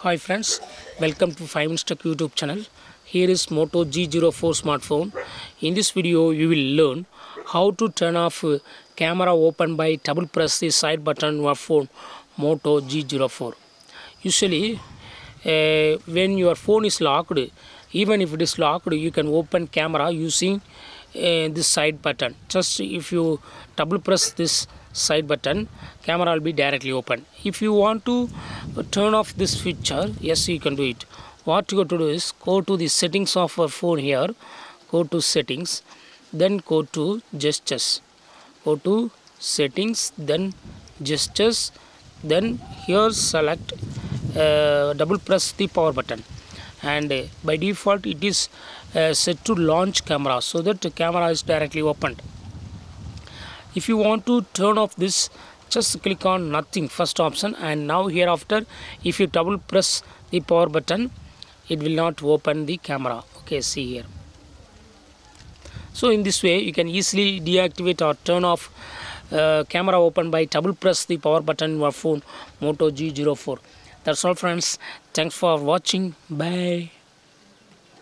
Hi friends, welcome to 5 Minutes Tech YouTube channel. Here is Moto G04 smartphone. In this video, you will learn how to turn off camera open by double press the side button of your phone Moto G04. Usually, when your phone is locked, even if it is locked, you can open camera using this side button. Just if you double press this side button, camera will be directly open. If you want to turn off this feature, yes, you can do it. What you got to do is go to the settings of your phone here, go to settings, then go to gestures, go to settings, then gestures, then here select double press the power button, and by default it is set to launch camera, so that the camera is directly opened. If you want to turn off this, just click on nothing, first option, and now hereafter if you double press the power button, it will not open the camera. Okay, see here. So in this way you can easily deactivate or turn off camera open by double press the power button in your phone Moto G04. That's all friends, thanks for watching, bye.